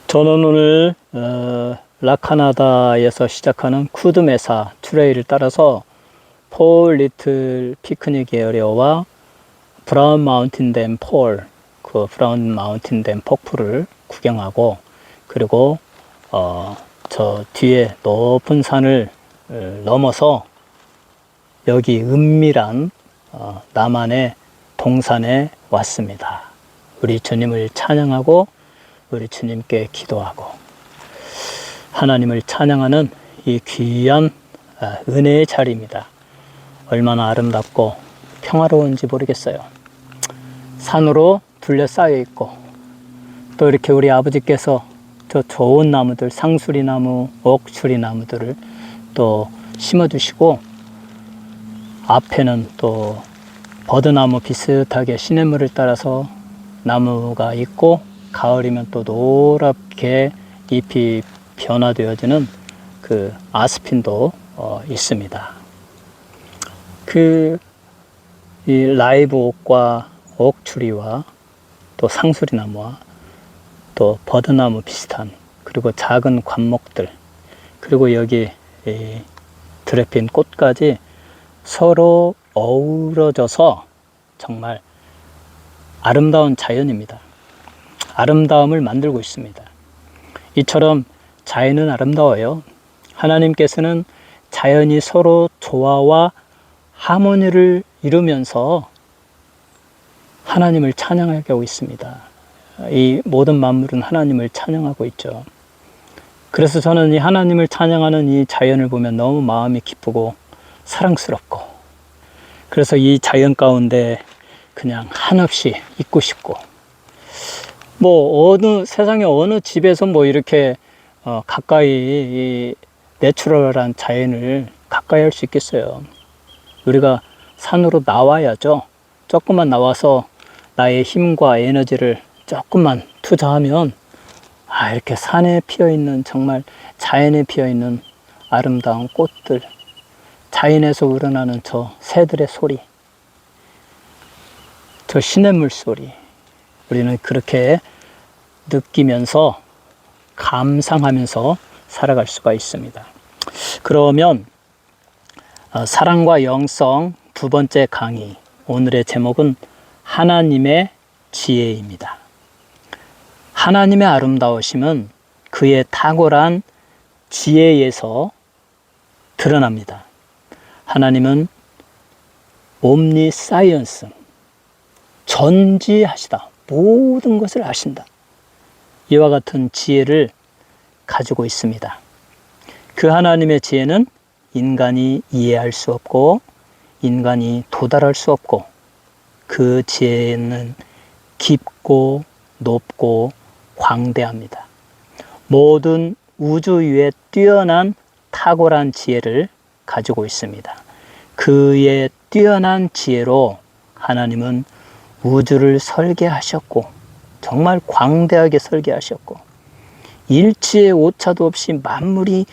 저는 오늘 라카나다에서 시작하는 쿠드메사 트레일을 따라서 폴 리틀 피크닉 에어리어와 브라운 마운틴 댐 폴, 그 브라운 마운틴 댐 폭포를 구경하고, 그리고 저 뒤에 높은 산을 넘어서 여기 은밀한 남한의 동산에 왔습니다. 우리 주님을 찬양하고 우리 주님께 기도하고 하나님을 찬양하는 이 귀한 은혜의 자리입니다. 얼마나 아름답고 평화로운지 모르겠어요. 산으로 둘러싸여 있고, 또 이렇게 우리 아버지께서 저 좋은 나무들, 상수리나무, 옥추리나무들을 또 심어주시고, 앞에는 또 버드나무 비슷하게 시냇물을 따라서 나무가 있고, 가을이면 또 노랗게 잎이 변화되어지는 그 아스핀도 있습니다. 이 라이브 옥과 옥추리와 또 상수리나무와 또 버드나무 비슷한, 그리고 작은 관목들, 그리고 여기 드레핀 꽃까지 서로 어우러져서 정말 아름다운 자연입니다. 아름다움을 만들고 있습니다. 이처럼 자연은 아름다워요. 하나님께서는 자연이 서로 조화와 하모니를 이루면서 하나님을 찬양하게 하고 있습니다. 이 모든 만물은 하나님을 찬양하고 있죠. 그래서 저는 이 하나님을 찬양하는 이 자연을 보면 너무 마음이 기쁘고 사랑스럽고, 그래서 이 자연 가운데 그냥 한없이 있고 싶고, 세상에 어느 집에서 이렇게 가까이 이 내추럴한 자연을 가까이 할 수 있겠어요. 우리가 산으로 나와야죠. 조금만 나와서 나의 힘과 에너지를 조금만 투자하면 이렇게 산에 피어있는, 정말 자연에 피어있는 아름다운 꽃들, 자연에서 우러나는 저 새들의 소리, 저 시냇물 소리, 우리는 그렇게 느끼면서 감상하면서 살아갈 수가 있습니다. 그러면 사랑과 영성 두 번째 강의, 오늘의 제목은 하나님의 지혜입니다. 하나님의 아름다우심은 그의 탁월한 지혜에서 드러납니다. 하나님은 옴니사이언스, 전지하시다. 모든 것을 아신다. 이와 같은 지혜를 가지고 있습니다. 그 하나님의 지혜는 인간이 이해할 수 없고 인간이 도달할 수 없고, 그 지혜는 깊고 높고 광대합니다. 모든 우주 위에 뛰어난 탁월한 지혜를 가지고 있습니다. 그의 뛰어난 지혜로 하나님은 우주를 설계하셨고, 정말 광대하게 설계하셨고, 일치의 오차도 없이 만물이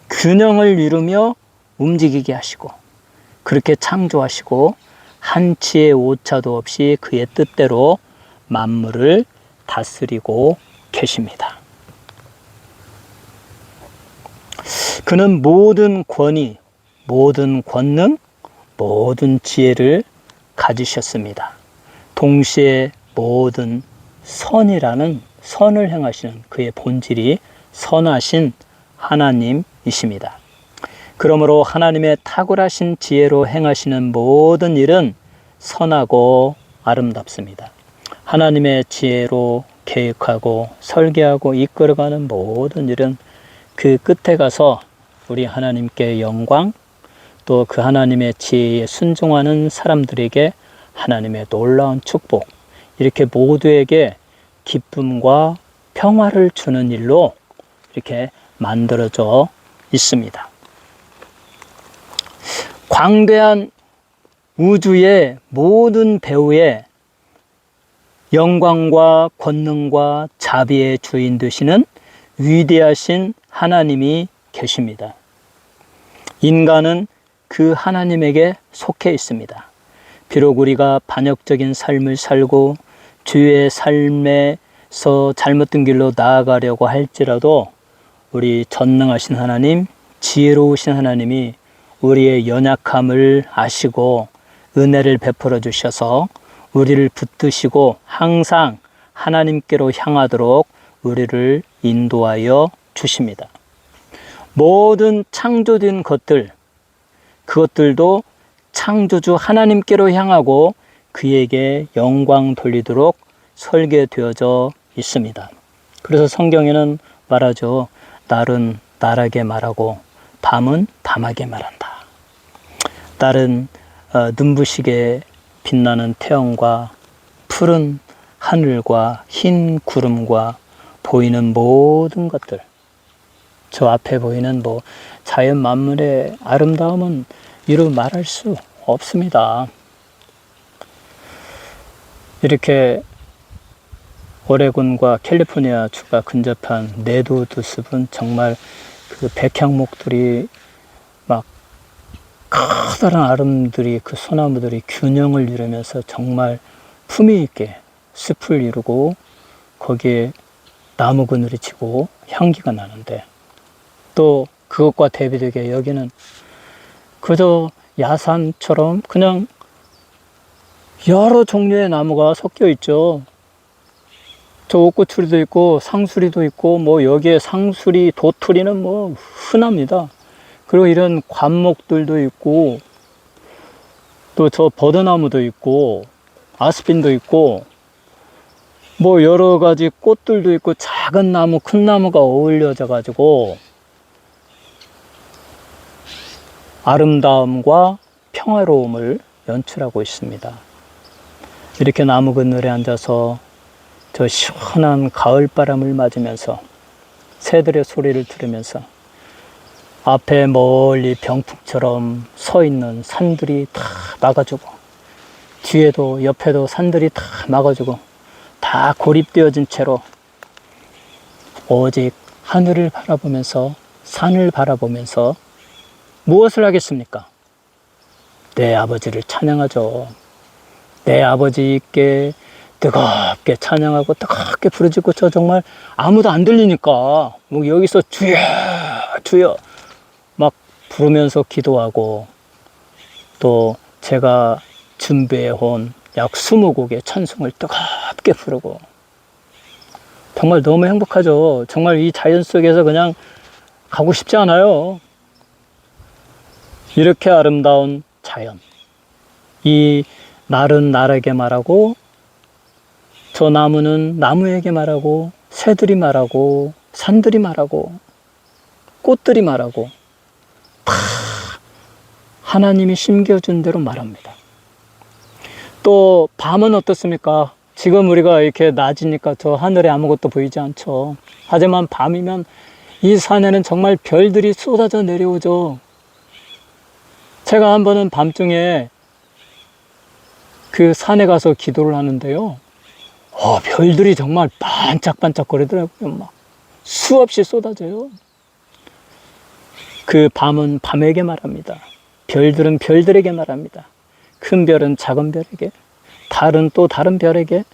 균형을 이루며 움직이게 하시고, 그렇게 창조하시고 한치의 오차도 없이 그의 뜻대로 만물을 다스리고 계십니다. 그는 모든 권위, 모든 권능, 모든 지혜를 가지셨습니다. 동시에 모든 선이라는, 선을 행하시는 그의 본질이 선하신 하나님이십니다. 그러므로 하나님의 탁월하신 지혜로 행하시는 모든 일은 선하고 아름답습니다. 하나님의 지혜로 계획하고 설계하고 이끌어가는 모든 일은 그 끝에 가서 우리 하나님께 영광, 또 그 하나님의 지혜에 순종하는 사람들에게 하나님의 놀라운 축복, 이렇게 모두에게 기쁨과 평화를 주는 일로 이렇게 만들어져 있습니다. 광대한 우주의 모든 배후에 영광과 권능과 자비의 주인 되시는 위대하신 하나님이 계십니다. 인간은 그 하나님에게 속해 있습니다. 비록 우리가 반역적인 삶을 살고 주의 삶의 잘못된 길로 나아가려고 할지라도 우리 전능하신 하나님, 지혜로우신 하나님이 우리의 연약함을 아시고 은혜를 베풀어 주셔서 우리를 붙드시고 항상 하나님께로 향하도록 우리를 인도하여 주십니다. 모든 창조된 것들, 그것들도 창조주 하나님께로 향하고 그에게 영광 돌리도록 설계되어져 있습니다. 그래서 성경에는 말하죠. 날은 날하게 말하고 밤은 밤하게 말한다. 날은 눈부시게 빛나는 태양과 푸른 하늘과 흰 구름과 보이는 모든 것들, 저 앞에 보이는 자연 만물의 아름다움은 이루 말할 수 없습니다. 이렇게 오레곤과 캘리포니아 주가 근접한 네도드 숲은 정말 그 백향목들이 막 커다란 아름들이 그 소나무들이 균형을 이루면서 정말 품위 있게 숲을 이루고 거기에 나무 그늘이 치고 향기가 나는데, 또 그것과 대비되게 여기는 그저 야산처럼 그냥 여러 종류의 나무가 섞여 있죠. 저 옥고추리도 있고 상수리도 있고 여기에 상수리, 도토리는 흔합니다. 그리고 이런 관목들도 있고 또 저 버드나무도 있고 아스핀도 있고 여러 가지 꽃들도 있고 작은 나무, 큰 나무가 어울려져 가지고 아름다움과 평화로움을 연출하고 있습니다. 이렇게 나무 그늘에 앉아서 저 시원한 가을바람을 맞으면서 새들의 소리를 들으면서 앞에 멀리 병풍처럼 서 있는 산들이 다 막아주고 뒤에도 옆에도 산들이 다 막아주고 다 고립되어진 채로 오직 하늘을 바라보면서 산을 바라보면서 무엇을 하겠습니까? 내 아버지를 찬양하죠. 내 아버지께 뜨겁게 찬양하고 뜨겁게 부르짖고, 저 정말 아무도 안 들리니까 여기서 주여 주여 막 부르면서 기도하고, 또 제가 준비해온 약 20곡의 찬송을 뜨겁게 부르고, 정말 너무 행복하죠. 정말 이 자연 속에서 그냥 가고 싶지 않아요. 이렇게 아름다운 자연, 이 날은 날에게 말하고 저 나무는 나무에게 말하고 새들이 말하고 산들이 말하고 꽃들이 말하고 다 하나님이 심겨준 대로 말합니다. 또 밤은 어떻습니까? 지금 우리가 이렇게 낮이니까 저 하늘에 아무것도 보이지 않죠. 하지만 밤이면 이 산에는 정말 별들이 쏟아져 내려오죠. 제가 한 번은 밤중에 그 산에 가서 기도를 하는데요, 별들이 정말 반짝반짝거리더라고요. 막 수없이 쏟아져요. 그 밤은 밤에게 말합니다. 별들은 별들에게 말합니다. 큰 별은 작은 별에게, 달은 또 다른 별에게.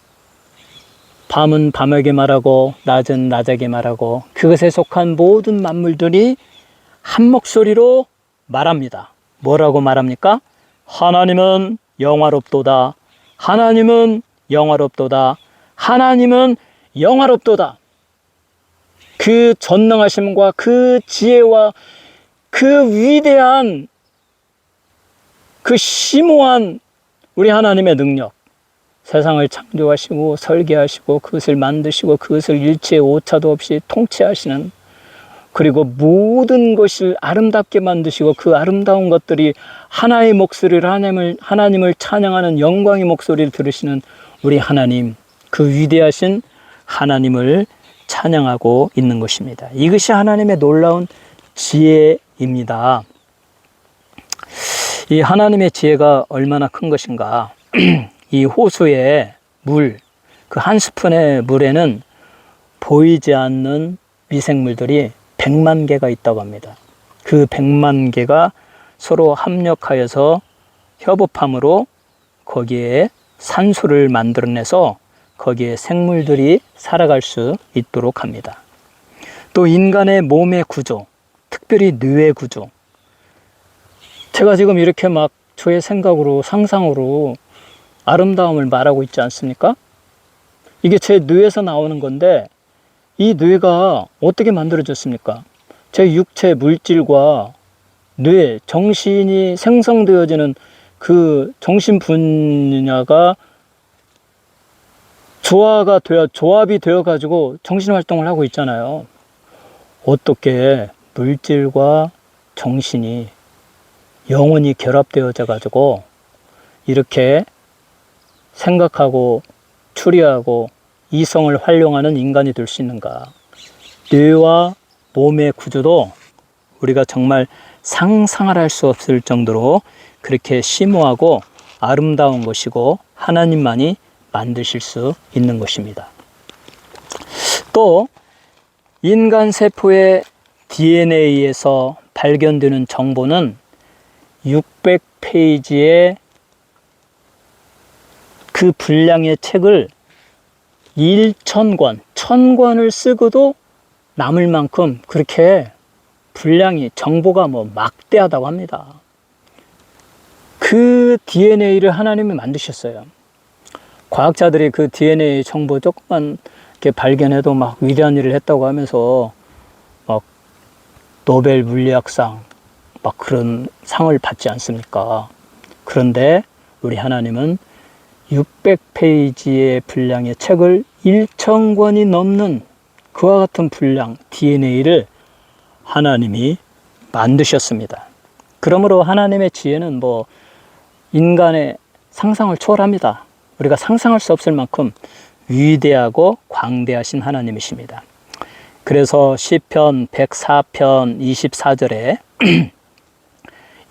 밤은 밤에게 말하고 낮은 낮에게 말하고 그것에 속한 모든 만물들이 한 목소리로 말합니다. 뭐라고 말합니까? 하나님은 영화롭도다. 하나님은 영화롭도다. 하나님은 영화롭도다. 그 전능하심과 그 지혜와 그 위대한 그 심오한 우리 하나님의 능력, 세상을 창조하시고 설계하시고 그것을 만드시고 그것을 일체의 오차도 없이 통치하시는, 그리고 모든 것을 아름답게 만드시고 그 아름다운 것들이 하나의 목소리를 하나님을 찬양하는 영광의 목소리를 들으시는 우리 하나님, 그 위대하신 하나님을 찬양하고 있는 것입니다. 이것이 하나님의 놀라운 지혜입니다. 이 하나님의 지혜가 얼마나 큰 것인가. 이 호수의 물, 그 한 스푼의 물에는 보이지 않는 미생물들이 100만 개가 있다고 합니다. 그 100만 개가 서로 합력하여서 협업함으로 거기에 산소를 만들어내서 거기에 생물들이 살아갈 수 있도록 합니다. 또 인간의 몸의 구조, 특별히 뇌의 구조. 제가 지금 이렇게 막 저의 생각으로, 상상으로 아름다움을 말하고 있지 않습니까? 이게 제 뇌에서 나오는 건데, 이 뇌가 어떻게 만들어졌습니까? 제 육체 물질과 뇌, 정신이 생성되어지는 그 정신 분야가 조합이 되어 가지고 정신 활동을 하고 있잖아요. 어떻게 물질과 정신이 영혼이 결합되어져 가지고 이렇게 생각하고 추리하고 이성을 활용하는 인간이 될 수 있는가? 뇌와 몸의 구조도 우리가 정말 상상을 할 수 없을 정도로 그렇게 심오하고 아름다운 것이고 하나님만이 만드실 수 있는 것입니다. 또 인간 세포의 DNA에서 발견되는 정보는 600페이지의 그 분량의 책을 1000권, 1000권을 쓰고도 남을 만큼 그렇게 분량이, 정보가 막대하다고 합니다. 그 DNA를 하나님이 만드셨어요. 과학자들이 그 DNA 정보 조금만 이렇게 발견해도 막 위대한 일을 했다고 하면서 막 노벨 물리학상 막 그런 상을 받지 않습니까? 그런데 우리 하나님은 600페이지의 분량의 책을 1000권이 넘는 그와 같은 분량 DNA를 하나님이 만드셨습니다. 그러므로 하나님의 지혜는 인간의 상상을 초월합니다. 우리가 상상할 수 없을 만큼 위대하고 광대하신 하나님이십니다. 그래서 시편 104편 24절에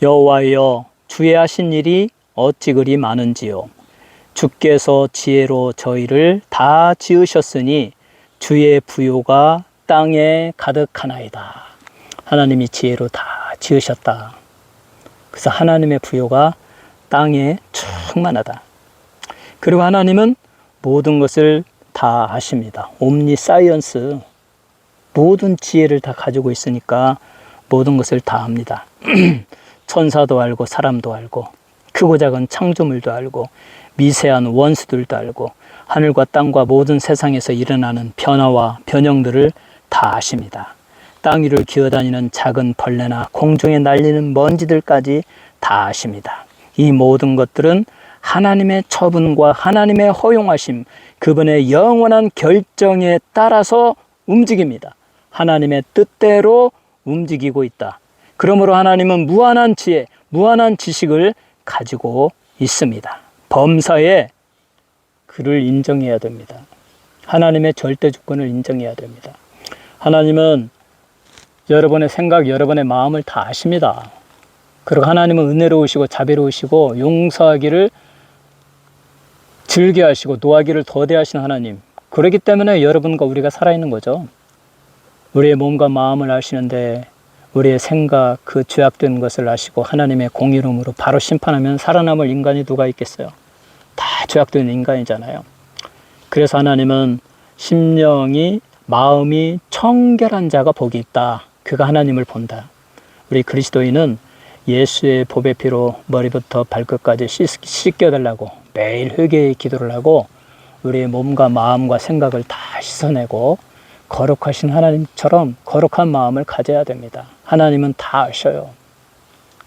여호와여 주의 하신 일이 어찌 그리 많은지요. 주께서 지혜로 저희를 다 지으셨으니 주의 부요가 땅에 가득하나이다. 하나님이 지혜로 다 지으셨다. 그래서 하나님의 부요가 땅에 충만하다. 그리고 하나님은 모든 것을 다 아십니다. 옴니사이언스, 모든 지혜를 다 가지고 있으니까 모든 것을 다 압니다. 천사도 알고 사람도 알고 크고 작은 창조물도 알고 미세한 원수들도 알고 하늘과 땅과 모든 세상에서 일어나는 변화와 변형들을 다 아십니다. 땅 위를 기어다니는 작은 벌레나 공중에 날리는 먼지들까지 다 아십니다. 이 모든 것들은 하나님의 처분과 하나님의 허용하심, 그분의 영원한 결정에 따라서 움직입니다. 하나님의 뜻대로 움직이고 있다. 그러므로 하나님은 무한한 지혜, 무한한 지식을 가지고 있습니다. 범사에 그를 인정해야 됩니다. 하나님의 절대 주권을 인정해야 됩니다. 하나님은 여러분의 생각, 여러분의 마음을 다 아십니다. 그리고 하나님은 은혜로우시고 자비로우시고 용서하기를 즐겨하시고 노하기를 더디하시는 하나님. 그렇기 때문에 여러분과 우리가 살아있는 거죠. 우리의 몸과 마음을 아시는데 우리의 생각, 그 죄악된 것을 아시고 하나님의 공의로움으로 바로 심판하면 살아남을 인간이 누가 있겠어요? 다 죄악된 인간이잖아요. 그래서 하나님은 심령이, 마음이 청결한 자가 복이 있다. 그가 하나님을 본다. 우리 그리스도인은 예수의 보배 피로 머리부터 발끝까지 씻겨달라고 매일 회개의 기도를 하고 우리의 몸과 마음과 생각을 다 씻어내고 거룩하신 하나님처럼 거룩한 마음을 가져야 됩니다. 하나님은 다 아셔요.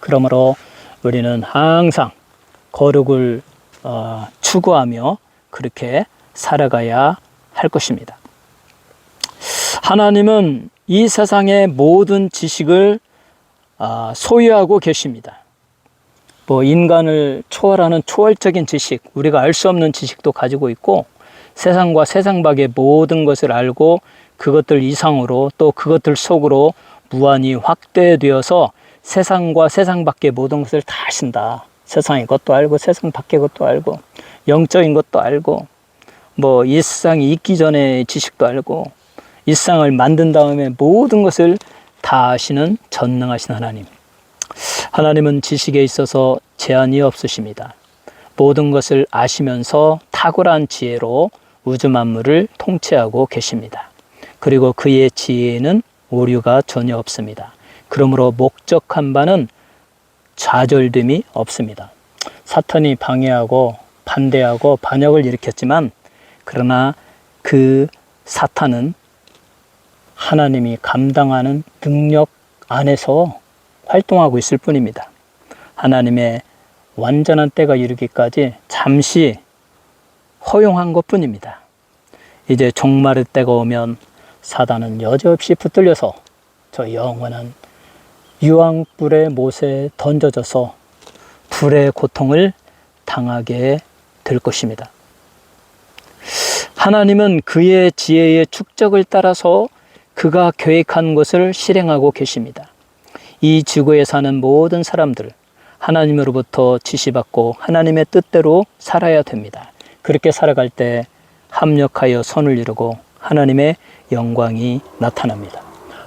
그러므로 우리는 항상 거룩을 추구하며 그렇게 살아가야 할 것입니다. 하나님은 이 세상의 모든 지식을 소유하고 계십니다. 인간을 초월하는 초월적인 지식, 우리가 알 수 없는 지식도 가지고 있고 세상과 세상 밖의 모든 것을 알고 그것들 이상으로 또 그것들 속으로 무한히 확대되어서 세상과 세상 밖의 모든 것을 다 아신다. 세상의 것도 알고 세상 밖의 것도 알고 영적인 것도 알고 이 세상이 있기 전에 지식도 알고 이 세상을 만든 다음에 모든 것을 다 아시는 전능하신 하나님. 하나님은 지식에 있어서 제한이 없으십니다. 모든 것을 아시면서 탁월한 지혜로 우주 만물을 통치하고 계십니다. 그리고 그의 지혜에는 오류가 전혀 없습니다. 그러므로 목적한 바는 좌절됨이 없습니다. 사탄이 방해하고 반대하고 반역을 일으켰지만 그러나 그 사탄은 하나님이 감당하는 능력 안에서 활동하고 있을 뿐입니다. 하나님의 완전한 때가 이르기까지 잠시 허용한 것 뿐입니다. 이제 종말의 때가 오면 사단은 여지없이 붙들려서 저 영원한 유황불의 못에 던져져서 불의 고통을 당하게 될 것입니다. 하나님은 그의 지혜의 축적을 따라서 그가 계획한 것을 실행하고 계십니다. 이 지구에 사는 모든 사람들, 하나님으로부터 지시받고 하나님의 뜻대로 살아야 됩니다. 그렇게 살아갈 때 합력하여 선을 이루고 하나님의 영광이 나타납니다.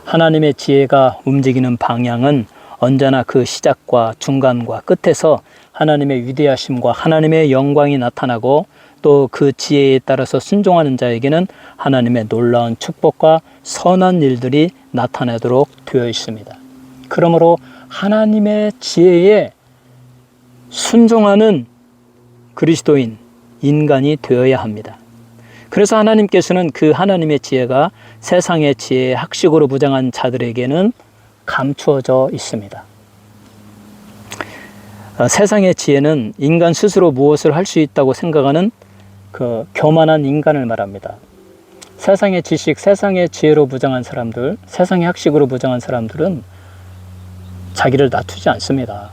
하나님의 지혜가 움직이는 방향은 언제나 그 시작과 중간과 끝에서 하나님의 위대하심과 하나님의 영광이 나타나고 또 그 지혜에 따라서 순종하는 자에게는 하나님의 놀라운 축복과 선한 일들이 나타나도록 되어 있습니다. 그러므로 하나님의 지혜에 순종하는 그리스도인, 인간이 되어야 합니다. 그래서 하나님께서는 그 하나님의 지혜가 세상의 지혜의 학식으로 무장한 자들에게는 감추어져 있습니다. 세상의 지혜는 인간 스스로 무엇을 할 수 있다고 생각하는 그 교만한 인간을 말합니다. 세상의 지식, 세상의 지혜로 무장한 사람들, 세상의 학식으로 무장한 사람들은 자기를 낮추지 않습니다.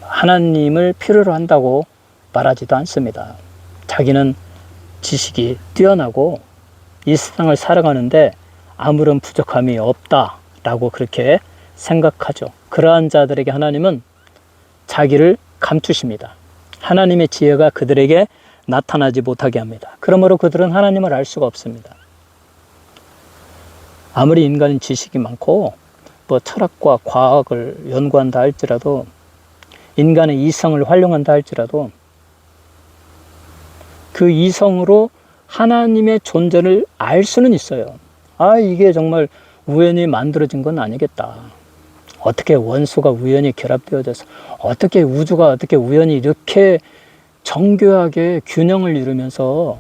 하나님을 필요로 한다고 말하지도 않습니다. 자기는 지식이 뛰어나고 이 세상을 살아가는데 아무런 부족함이 없다라고 그렇게 생각하죠. 그러한 자들에게 하나님은 자기를 감추십니다. 하나님의 지혜가 그들에게 나타나지 못하게 합니다. 그러므로 그들은 하나님을 알 수가 없습니다. 아무리 인간은 지식이 많고 뭐 철학과 과학을 연구한다 할지라도 인간의 이성을 활용한다 할지라도 그 이성으로 하나님의 존재를 알 수는 있어요. 아, 이게 정말 우연히 만들어진 건 아니겠다. 어떻게 원소가 우연히 결합되어져서 어떻게 우주가 어떻게 우연히 이렇게 정교하게 균형을 이루면서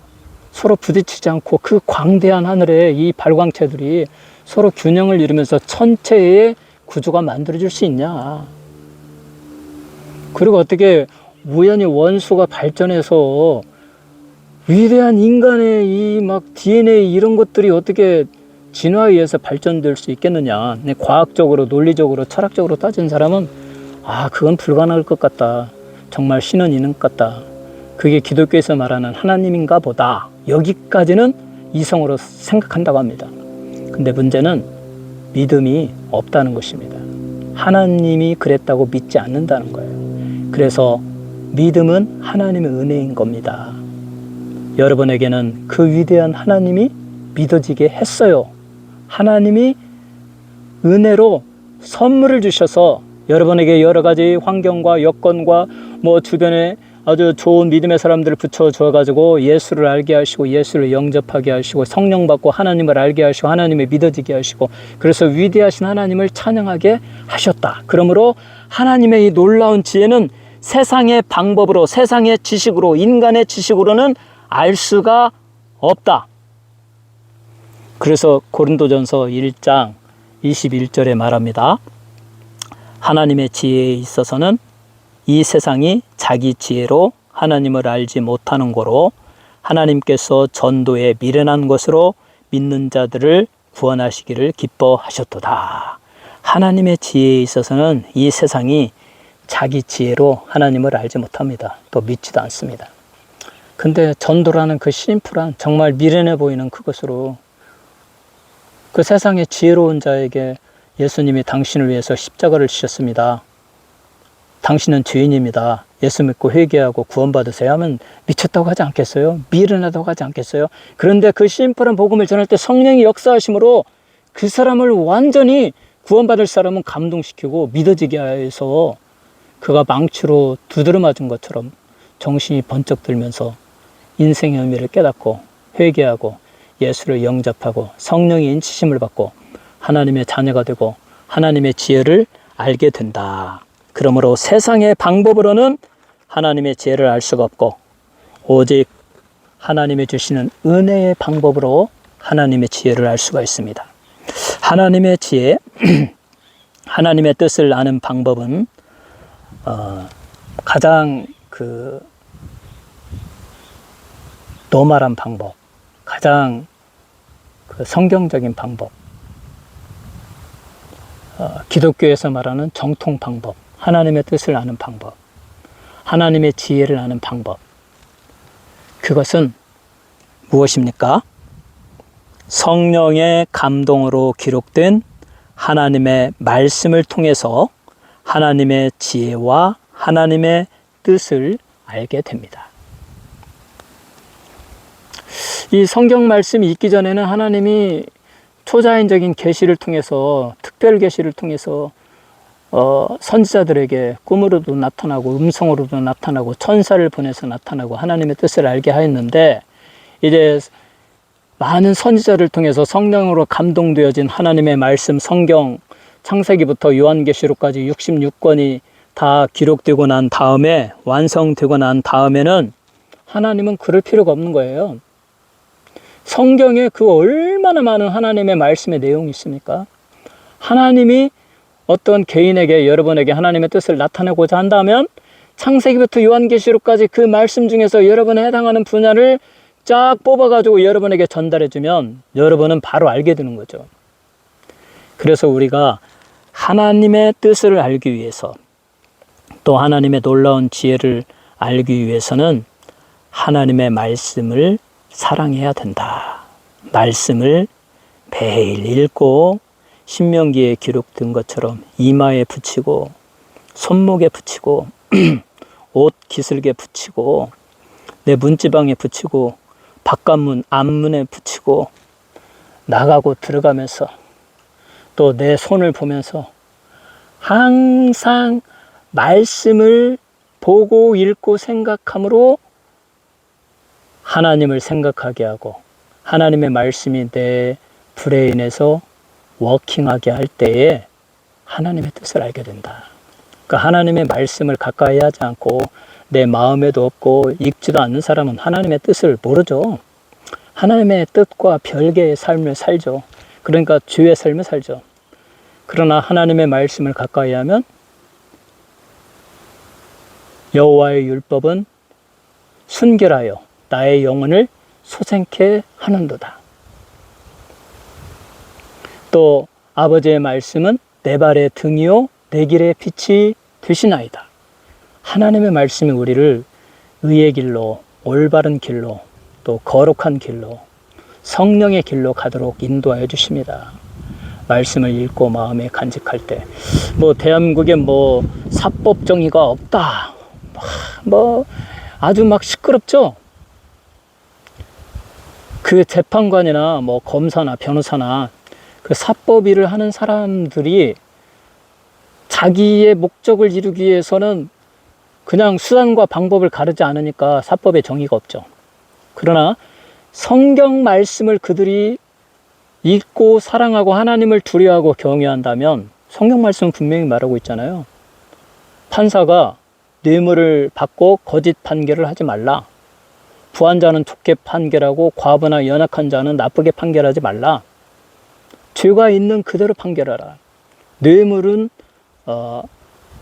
서로 부딪히지 않고 그 광대한 하늘에 이 발광체들이 서로 균형을 이루면서 천체의 구조가 만들어질 수 있냐. 그리고 어떻게 우연히 원소가 발전해서 위대한 인간의 이 막 DNA 이런 것들이 어떻게 진화에 의해서 발전될 수 있겠느냐. 과학적으로, 논리적으로, 철학적으로 따진 사람은 아, 그건 불가능할 것 같다. 정말 신은 있는 것 같다. 그게 기독교에서 말하는 하나님인가 보다. 여기까지는 이성으로 생각한다고 합니다. 근데 문제는 믿음이 없다는 것입니다. 하나님이 그랬다고 믿지 않는다는 거예요. 그래서 믿음은 하나님의 은혜인 겁니다. 여러분에게는 그 위대한 하나님이 믿어지게 했어요. 하나님이 은혜로 선물을 주셔서 여러분에게 여러 가지 환경과 여건과 뭐 주변에 아주 좋은 믿음의 사람들을 붙여줘가지고 예수를 알게 하시고 예수를 영접하게 하시고 성령 받고 하나님을 알게 하시고 하나님을 믿어지게 하시고 그래서 위대하신 하나님을 찬양하게 하셨다. 그러므로 하나님의 이 놀라운 지혜는 세상의 방법으로 세상의 지식으로 인간의 지식으로는 알 수가 없다. 그래서 고린도전서 1장 21절에 말합니다. 하나님의 지혜에 있어서는 이 세상이 자기 지혜로 하나님을 알지 못하는 고로 하나님께서 전도에 미련한 것으로 믿는 자들을 구원하시기를 기뻐하셨도다. 하나님의 지혜에 있어서는 이 세상이 자기 지혜로 하나님을 알지 못합니다. 또 믿지도 않습니다. 근데 전도라는 그 심플한 정말 미련해 보이는 그것으로 그 세상의 지혜로운 자에게 예수님이 당신을 위해서 십자가를 지셨습니다. 당신은 죄인입니다. 예수 믿고 회개하고 구원받으세요 하면 미쳤다고 하지 않겠어요? 미련하다고 하지 않겠어요? 그런데 그 심플한 복음을 전할 때 성령이 역사하심으로 그 사람을 완전히 구원받을 사람은 감동시키고 믿어지게 해서 그가 망치로 두드려 맞은 것처럼 정신이 번쩍 들면서 인생의 의미를 깨닫고 회개하고 예수를 영접하고 성령의 인치심을 받고 하나님의 자녀가 되고 하나님의 지혜를 알게 된다. 그러므로 세상의 방법으로는 하나님의 지혜를 알 수가 없고 오직 하나님이 주시는 은혜의 방법으로 하나님의 지혜를 알 수가 있습니다. 하나님의 지혜, 하나님의 뜻을 아는 방법은 가장 노멀한 방법, 가장 성경적인 방법, 기독교에서 말하는 정통 방법, 하나님의 뜻을 아는 방법, 하나님의 지혜를 아는 방법. 그것은 무엇입니까? 성령의 감동으로 기록된 하나님의 말씀을 통해서 하나님의 지혜와 하나님의 뜻을 알게 됩니다. 이 성경 말씀이 있기 전에는 하나님이 초자연적인 계시를 통해서, 특별 계시를 통해서 선지자들에게 꿈으로도 나타나고 음성으로도 나타나고 천사를 보내서 나타나고 하나님의 뜻을 알게 하였는데, 이제 많은 선지자를 통해서 성령으로 감동되어진 하나님의 말씀, 성경, 창세기부터 요한계시록까지 66권이 다 기록되고 난 다음에, 완성되고 난 다음에는 하나님은 그럴 필요가 없는 거예요. 성경에 그 얼마나 많은 하나님의 말씀의 내용이 있습니까? 하나님이 어떤 개인에게, 여러분에게 하나님의 뜻을 나타내고자 한다면 창세기부터 요한계시록까지 그 말씀 중에서 여러분에 해당하는 분야를 쫙 뽑아가지고 여러분에게 전달해주면 여러분은 바로 알게 되는 거죠. 그래서 우리가 하나님의 뜻을 알기 위해서, 또 하나님의 놀라운 지혜를 알기 위해서는 하나님의 말씀을 사랑해야 된다. 말씀을 매일 읽고 신명기에 기록된 것처럼 이마에 붙이고 손목에 붙이고 옷 기슬게 붙이고 내 문지방에 붙이고 바깥문 앞문에 붙이고 나가고 들어가면서 또 내 손을 보면서 항상 말씀을 보고 읽고 생각함으로 하나님을 생각하게 하고 하나님의 말씀이 내 브레인에서 워킹하게 할 때에 하나님의 뜻을 알게 된다. 그러니까 하나님의 말씀을 가까이 하지 않고 내 마음에도 없고 읽지도 않는 사람은 하나님의 뜻을 모르죠. 하나님의 뜻과 별개의 삶을 살죠. 그러니까 주의 삶을 살죠. 그러나 하나님의 말씀을 가까이 하면 여호와의 율법은 순결하여 나의 영혼을 소생케 하는도다. 또 아버지의 말씀은 내 발의 등이요 내 길의 빛이 되시나이다. 하나님의 말씀이 우리를 의의 길로, 올바른 길로, 또 거룩한 길로, 성령의 길로 가도록 인도하여 주십니다. 말씀을 읽고 마음에 간직할 때, 대한민국에 사법 정의가 없다, 아주 시끄럽죠. 그 재판관이나 검사나 변호사나 그 사법 일을 하는 사람들이 자기의 목적을 이루기 위해서는 그냥 수단과 방법을 가르지 않으니까 사법의 정의가 없죠. 그러나 성경 말씀을 그들이 읽고 사랑하고 하나님을 두려워하고 경외한다면 성경 말씀은 분명히 말하고 있잖아요. 판사가 뇌물을 받고 거짓 판결을 하지 말라. 부한 자는 좋게 판결하고 과부나 연약한 자는 나쁘게 판결하지 말라. 죄가 있는 그대로 판결하라. 뇌물은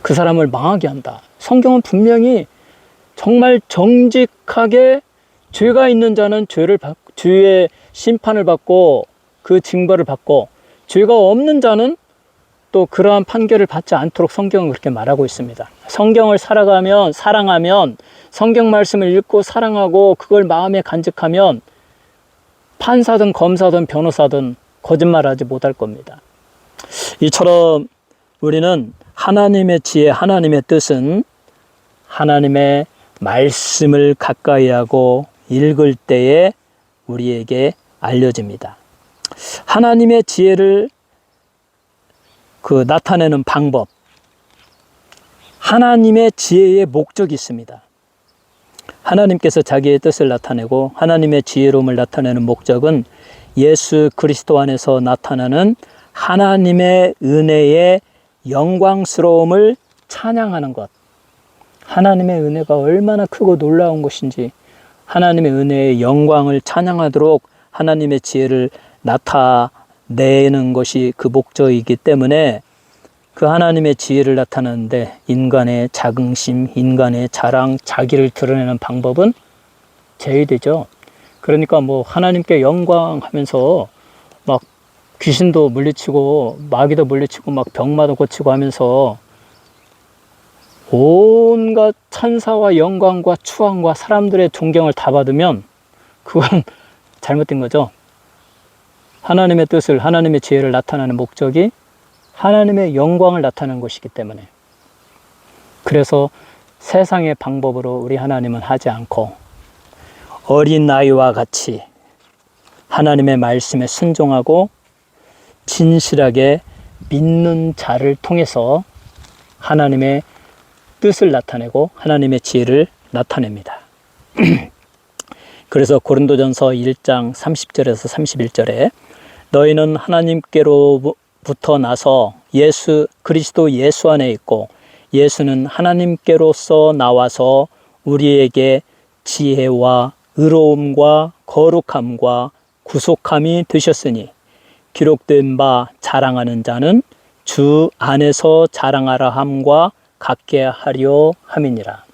그 사람을 망하게 한다. 성경은 분명히 정말 정직하게 죄가 있는 자는 죄의 심판을 받고 그 징벌을 받고, 죄가 없는 자는 또 그러한 판결을 받지 않도록 성경은 그렇게 말하고 있습니다. 성경을 사랑하면 성경 말씀을 읽고 사랑하고 그걸 마음에 간직하면 판사든 검사든 변호사든 거짓말하지 못할 겁니다. 이처럼 우리는 하나님의 지혜, 하나님의 뜻은 하나님의 말씀을 가까이 하고 읽을 때에 우리에게 알려집니다. 하나님의 지혜를 나타내는 방법, 하나님의 지혜의 목적이 있습니다. 하나님께서 자기의 뜻을 나타내고 하나님의 지혜로움을 나타내는 목적은 예수 그리스도 안에서 나타나는 하나님의 은혜의 영광스러움을 찬양하는 것. 하나님의 은혜가 얼마나 크고 놀라운 것인지 하나님의 은혜의 영광을 찬양하도록 하나님의 지혜를 나타내는 것이 그 목적이기 때문에 그 하나님의 지혜를 나타내는데 인간의 자긍심, 인간의 자랑, 자기를 드러내는 방법은 제외되죠. 그러니까 뭐 하나님께 영광하면서 막 귀신도 물리치고 마귀도 물리치고 막 병마도 고치고 하면서 온갖 찬사와 영광과 추앙과 사람들의 존경을 다 받으면 그건 잘못된 거죠. 하나님의 뜻을, 하나님의 지혜를 나타내는 목적이 하나님의 영광을 나타내는 것이기 때문에. 그래서 세상의 방법으로 우리 하나님은 하지 않고 어린 아이와 같이 하나님의 말씀에 순종하고 진실하게 믿는 자를 통해서 하나님의 뜻을 나타내고 하나님의 지혜를 나타냅니다. 그래서 고린도전서 1장 30절에서 31절에 너희는 하나님께로부터 나서 그리스도 예수 안에 있고 예수는 하나님께로서 나와서 우리에게 지혜와 의로움과 거룩함과 구속함이 되셨으니 기록된 바 자랑하는 자는 주 안에서 자랑하라 함과 같게 하려 함이니라.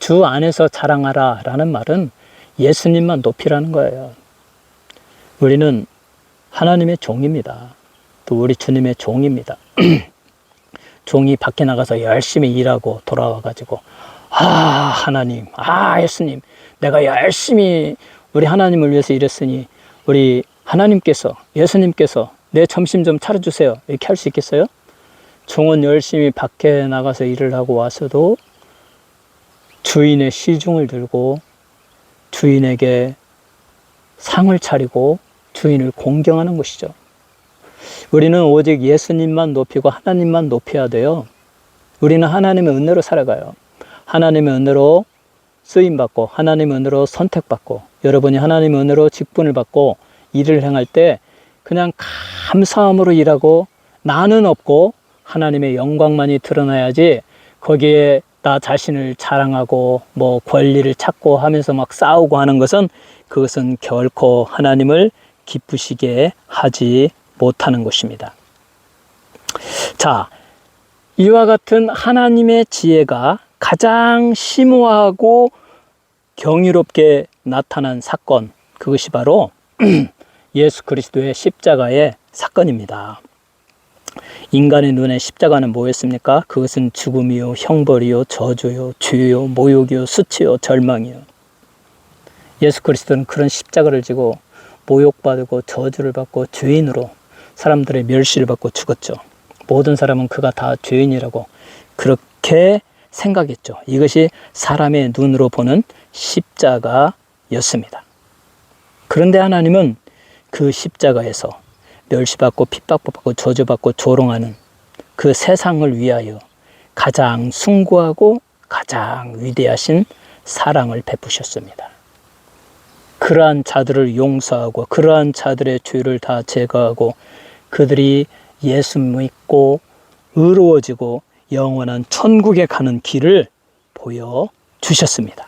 주 안에서 자랑하라 라는 말은 예수님만 높이라는 거예요. 우리는 하나님의 종입니다. 또 우리 주님의 종입니다. 종이 밖에 나가서 열심히 일하고 돌아와가지고 하나님, 예수님, 내가 열심히 우리 하나님을 위해서 일했으니 우리 하나님께서, 예수님께서 내 점심 좀 차려주세요. 이렇게 할 수 있겠어요? 종은 열심히 밖에 나가서 일을 하고 와서도 주인의 시중을 들고 주인에게 상을 차리고 주인을 공경하는 것이죠. 우리는 오직 예수님만 높이고 하나님만 높여야 돼요. 우리는 하나님의 은혜로 살아가요. 하나님의 은혜로 쓰임받고 하나님의 은혜로 선택받고 여러분이 하나님의 은혜로 직분을 받고 일을 행할 때 그냥 감사함으로 일하고 나는 없고 하나님의 영광만이 드러나야지 거기에 나 자신을 자랑하고 뭐 권리를 찾고 하면서 막 싸우고 하는 것은 그것은 결코 하나님을 기쁘시게 하지 못하는 것입니다. 자, 이와 같은 하나님의 지혜가 가장 심오하고 경이롭게 나타난 사건, 그것이 바로 예수 그리스도의 십자가의 사건입니다. 인간의 눈에 십자가는 뭐였습니까? 그것은 죽음이요, 형벌이요, 저주요, 죄요, 모욕이요, 수치요, 절망이요. 예수 그리스도는 그런 십자가를 지고 모욕받고 저주를 받고 죄인으로 사람들의 멸시를 받고 죽었죠. 모든 사람은 그가 다 죄인이라고 그렇게 생각했죠. 이것이 사람의 눈으로 보는 십자가였습니다. 그런데 하나님은 그 십자가에서 멸시받고 핍박받고 저주받고 조롱하는 그 세상을 위하여 가장 숭고하고 가장 위대하신 사랑을 베푸셨습니다. 그러한 자들을 용서하고 그러한 자들의 죄를 다 제거하고 그들이 예수 믿고 의로워지고 영원한 천국에 가는 길을 보여주셨습니다.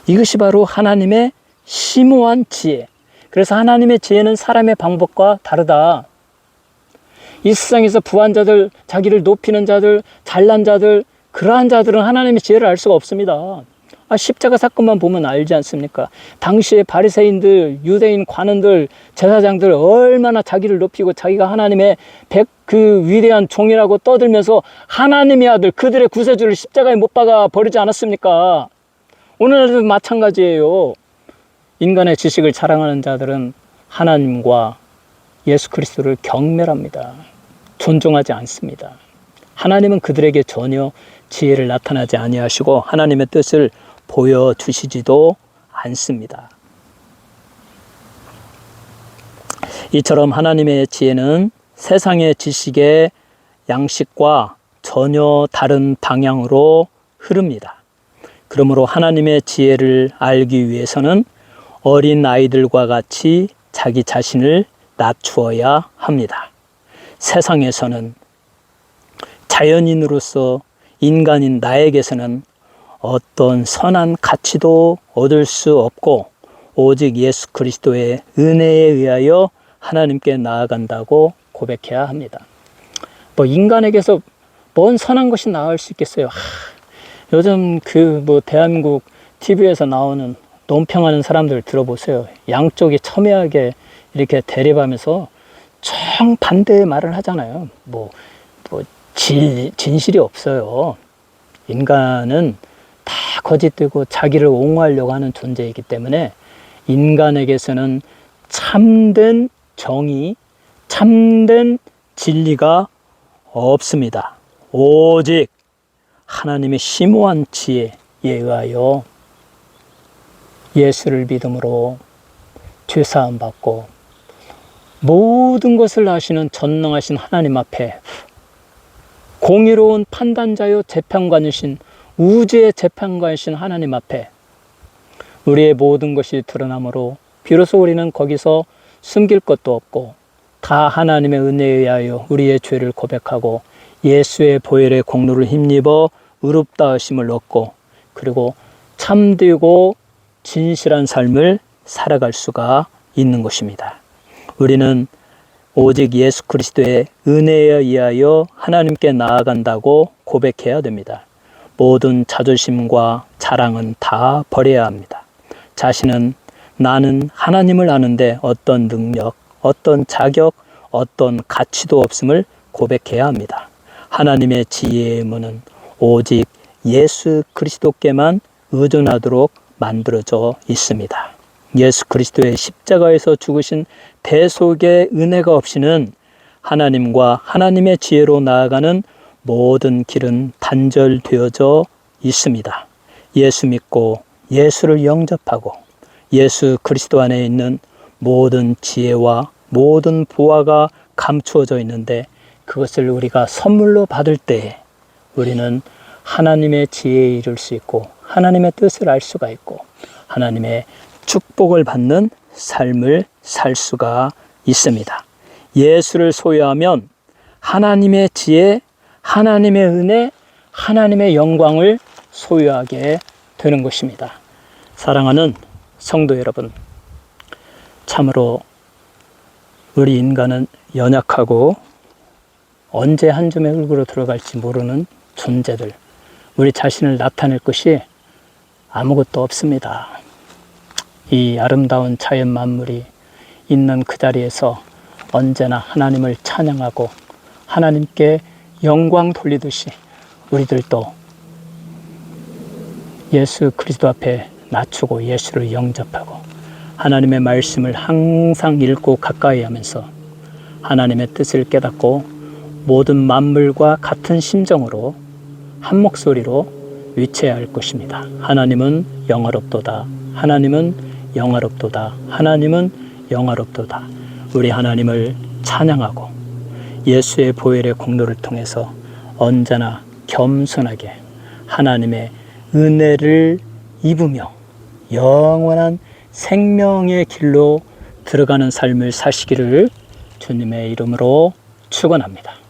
이것이 바로 하나님의 심오한 지혜. 그래서 하나님의 지혜는 사람의 방법과 다르다. 이 세상에서 부한 자들, 자기를 높이는 자들, 잘난 자들, 그러한 자들은 하나님의 지혜를 알 수가 없습니다. 십자가 사건만 보면 알지 않습니까? 당시에 바리새인들, 유대인 관원들, 제사장들 얼마나 자기를 높이고 자기가 하나님의 그 위대한 종이라고 떠들면서 하나님의 아들, 그들의 구세주를 십자가에 못 박아 버리지 않았습니까? 오늘날도 마찬가지예요. 인간의 지식을 자랑하는 자들은 하나님과 예수 그리스도를 경멸합니다. 존중하지 않습니다. 하나님은 그들에게 전혀 지혜를 나타나지 아니하시고 하나님의 뜻을 보여주시지도 않습니다. 이처럼 하나님의 지혜는 세상의 지식의 양식과 전혀 다른 방향으로 흐릅니다. 그러므로 하나님의 지혜를 알기 위해서는 어린 아이들과 같이 자기 자신을 낮추어야 합니다. 세상에서는 자연인으로서 인간인 나에게서는 어떤 선한 가치도 얻을 수 없고 오직 예수 그리스도의 은혜에 의하여 하나님께 나아간다고 고백해야 합니다. 뭐 인간에게서 뭔 선한 것이 나올 수 있겠어요? 요즘 대한민국 TV에서 나오는 논평하는 사람들 들어보세요. 양쪽이 첨예하게 이렇게 대립하면서 정반대의 말을 하잖아요. 진실이 없어요. 인간은 다 거짓되고 자기를 옹호하려고 하는 존재이기 때문에 인간에게서는 참된 정의, 참된 진리가 없습니다. 오직 하나님의 심오한 지혜에 의하여 예수를 믿음으로 죄사함 받고 모든 것을 아시는 전능하신 하나님 앞에 공의로운 판단자요 재판관이신 우주의 재판관이신 하나님 앞에 우리의 모든 것이 드러나므로 비로소 우리는 거기서 숨길 것도 없고 다 하나님의 은혜에 의하여 우리의 죄를 고백하고 예수의 보혈의 공로를 힘입어 의롭다하심을 얻고 그리고 참되고 진실한 삶을 살아갈 수가 있는 것입니다. 우리는 오직 예수 그리스도의 은혜에 의하여 하나님께 나아간다고 고백해야 됩니다. 모든 자존심과 자랑은 다 버려야 합니다. 자신은 나는 하나님을 아는데 어떤 능력, 어떤 자격, 어떤 가치도 없음을 고백해야 합니다. 하나님의 지혜의 문은 오직 예수 그리스도께만 의존하도록 만들어져 있습니다. 예수 그리스도의 십자가에서 죽으신 대속의 은혜가 없이는 하나님과 하나님의 지혜로 나아가는 모든 길은 단절되어져 있습니다. 예수 믿고 예수를 영접하고 예수 그리스도 안에 있는 모든 지혜와 모든 보화가 감추어져 있는데 그것을 우리가 선물로 받을 때에 우리는 하나님의 지혜에 이룰 수 있고 하나님의 뜻을 알 수가 있고 하나님의 축복을 받는 삶을 살 수가 있습니다. 예수를 소유하면 하나님의 지혜, 하나님의 은혜, 하나님의 영광을 소유하게 되는 것입니다. 사랑하는 성도 여러분, 참으로 우리 인간은 연약하고 언제 한 줌의 흙으로 들어갈지 모르는 존재들, 우리 자신을 나타낼 것이 아무것도 없습니다. 이 아름다운 자연 만물이 있는 그 자리에서 언제나 하나님을 찬양하고 하나님께 영광 돌리듯이 우리들도 예수 그리스도 앞에 낮추고 예수를 영접하고 하나님의 말씀을 항상 읽고 가까이 하면서 하나님의 뜻을 깨닫고 모든 만물과 같은 심정으로 한 목소리로 위쳐야 할 것입니다. 하나님은 영화롭도다. 하나님은 영화롭도다. 하나님은 영화롭도다. 우리 하나님을 찬양하고 예수의 보혈의 공로를 통해서 언제나 겸손하게 하나님의 은혜를 입으며 영원한 생명의 길로 들어가는 삶을 사시기를 주님의 이름으로 축원합니다.